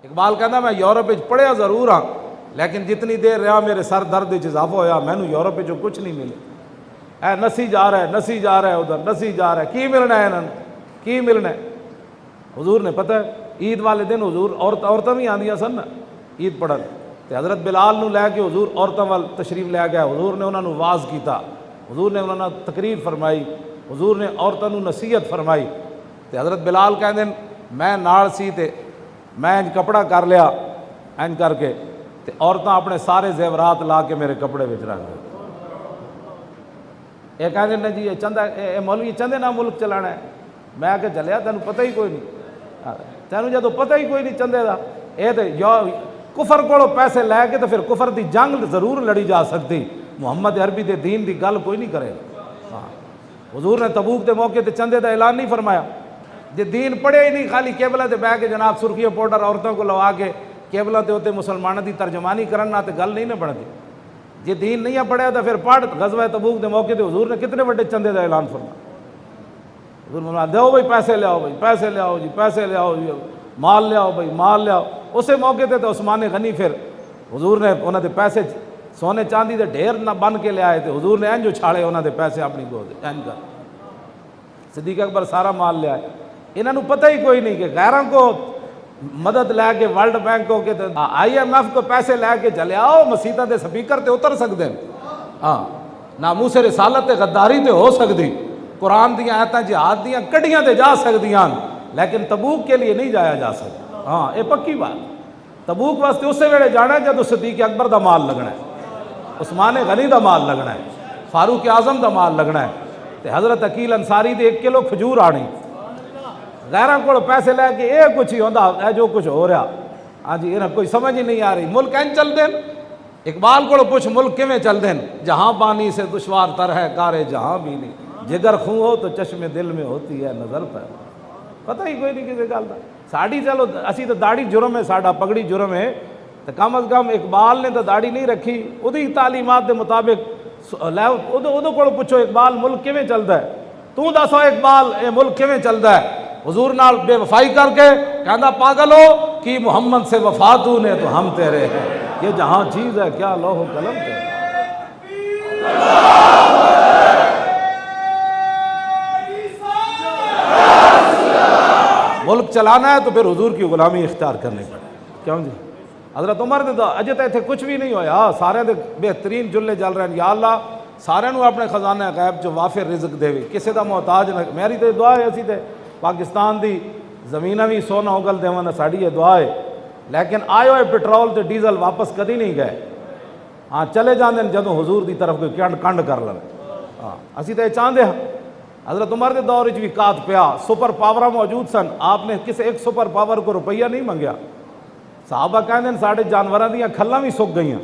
اقبال کہتا میں یورپ پڑھیا ضرور ہاں لیکن جتنی دیر رہا میرے سر درد اضافہ ہویا، مینو یورپ کچھ نہیں ملے۔ اے نسی جا رہا ہے، نسی جا رہا ہے، ادھر نسی جا رہا ہے، کی ملنا ہے انہوں نے، کی ملنا ہے؟ حضور نے پتہ ہے عید والے دن حضور عورتیں بھی آندیاں سن نا عید پڑھن، تو حضرت بلال نو لے کے حضور عورتوں وال تشریف لے گیا، حضور نے انہوں نے واز کیتا، حضور نے انہوں نے تقریر فرمائی، حضور نے عورتوں نو نصیحت فرمائی۔ تو حضرت بلال کہندے میں نال سی تے میں انج کپڑا کر لیا انج کر کے، تے عورتاں اپنے سارے زیورات لا کے میرے کپڑے وچ رکھ دے۔ یہ کہندے نے جی یہ چندہ مولوی چندے نہ ملک چلانا ہے۔ میں کہ چلیا تینوں پتہ ہی کوئی نہیں، تینوں جدوں پتہ ہی کوئی نہیں چندے دا، یہ تو کفر کو پیسے لے کے تو پھر کفر دی جنگ ضرور لڑی جا سکتی، محمد عربی دے دین دی گل کوئی نہیں کرے۔ حضور نے تبوک دے موقع تے چندے دا اعلان نہیں فرمایا، جے دین پڑھے ہی نہیں خالی کیبلہ تے بہ کے جناب سرخی پاؤڈر عورتوں کو لوا کے کیبلہ تے ہوتے مسلمانوں دی ترجمانی کرنا تے گل نہیں نہ بنتی۔ جے دین نہیں پڑھیا تو پھر پڑھ غزوہ تبوک دے موقع تے حضور نے کتنے بڑے چندے دا اعلان فرمایا۔ حضور نے فرمایا دیو بھائی پیسے لے آؤ، بھائی پیسے لے آؤ جی، پیسے لے آؤ جی، مال لے آؤ بھائی، مال لے آؤ۔ اسے موقع تے تو عثمان غنی پھر حضور نے انہوں دے پیسے سونے چاندی دے ڈھیر نہ بن کے لے آئے تھے، حضور نے انج اچھاڑے انہوں دے پیسے اپنی گود انج کر۔ صدیق اکبر سارا مال لے آئے، انہوں نے پتہ ہی کوئی نہیں کہ غیروں کو مدد لے کے ورلڈ بینک کو کہ آئی ایم ایف کو پیسے لے کے چلے آؤ، مسیطہ دے سپیکر تے اتر سکتے ہیں، ہاں ناموس رسالت تے غداری تے ہو سکتی، قرآن دیاں آیتاں جہاد دیاں کڈیاں تے جا سکدیاں، لیکن تبوک کے لیے نہیں جایا جا سکتا۔ ہاں یہ پکی بات، تبوک واسطے اسے ویلے جانا ہے جدو صدیق اکبر دا مال لگنا ہے، عثمان غنی دا مال لگنا ہے، فاروق اعظم دا مال لگنا ہے، تے حضرت عقیل انصاری دے 1 کلو کھجور آنی، غیروں کو پیسے لے کے یہ کچھ ہی ہوتا ہے جو کچھ ہو رہا۔ ہاں جی انہیں کوئی سمجھ ہی نہیں آ رہی، ملک این چل دین۔ اقبال کو پوچھ ملک کیویں چل دین، جہاں پانی سے دشوار تر ہے کارے جہاں بھی نہیں، جگر خوں ہو تو چشم دل میں ہوتی ہے نظر پر، پتہ ہی کوئی نہیں کسی گل دا۔ ساڑی چلو اسی تو داڑھی جرم ہے، ساڈا پگڑی جرم ہے، تو کم از کم اقبال نے تو داڑھی نہیں رکھی، وہی تعلیمات دے مطابق ادو کو پوچھو اقبال ملک کیویں چلتا ہے، تو دسو اقبال اے ملک کیویں چلتا ہے؟ حضور نال بے وفائی کر کے کہندا پاگل ہو کہ محمد سے وفا تو نے تو ہم تیرے ہیں، یہ جہاں چیز ہے کیا لوح و قلم تیرے۔ ملک چلانا ہے تو پھر حضور کی غلامی اختیار کرنی پڑے، کیوں جی؟ حضرت عمر نے تو اجے تک اتنے کچھ بھی نہیں ہویا، سارے دے بہترین جلے جل رہے ہیں، یا اللہ سارے نو اپنے خزانہ غیب چ وافر رزق دے، کسی دا محتاج نہ۔ میری تو دعا ہے اسی تے پاکستان دی زمینہ بھی سونا اگل دیوانا، ساڑی یہ دعا ہے، لیکن آئے ہوئے پیٹرول تے ڈیزل واپس کدی نہیں گئے، ہاں چلے جاندے جدوں حضور دی طرف کوئی کنڈ کر لیں، ہاں اسی تو یہ چاہتے ہیں۔ حضرت عمر کے دور بھی کات پیا، سپر پاور موجود سن، آپ نے کسی ایک سپر پاور کو روپیہ نہیں منگیا، صحابہ کہندے ہیں ساڑھے جانوراں دیاں کھلاں بھی سک گئیاں،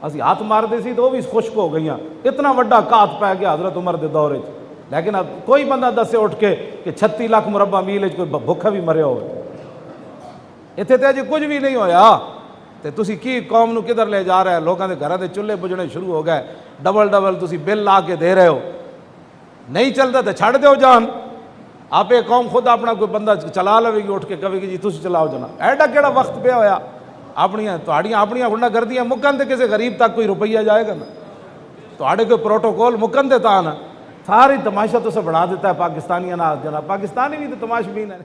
اسی ہاتھ ماردے سی تو وہ بھی خشک ہو گئیاں، اتنا وڈا کات پہ گیا حضرت عمر کے دور۔ لیکن اب کوئی بندہ دسے اٹھ کے کہ 36 لاکھ مربع میل کوئی بھوکا بھی مریا ہو، اتنے تو اجے کچھ بھی نہیں ہویا، تے تسی کی قوم نو کدھر لے جا رہے ہیں؟ لوگوں کے گھراں دے چولہے بجنے شروع ہو گئے، ڈبل تسی بل لا کے دے رہے ہو، نہیں چلتا تو چھڑ دیو جان، آپ ایک قوم خود اپنا کوئی بندہ چلا لے گی اٹھ کے کہے گی جی تسی چلاؤ جناب، ایڈا کیڑا وقت پہ ہویا؟ اپنیاں گنڈا گردیاں مکن تے کسی غریب تک کوئی روپیہ جائے گا نا، تہاڈے کوئی پروٹوکول مکن تے تا نا، ساری تماشا تو سے بنا دیتا ہے پاکستانیاں نال جناب، پاکستانی بھی تو تماش بین ہے۔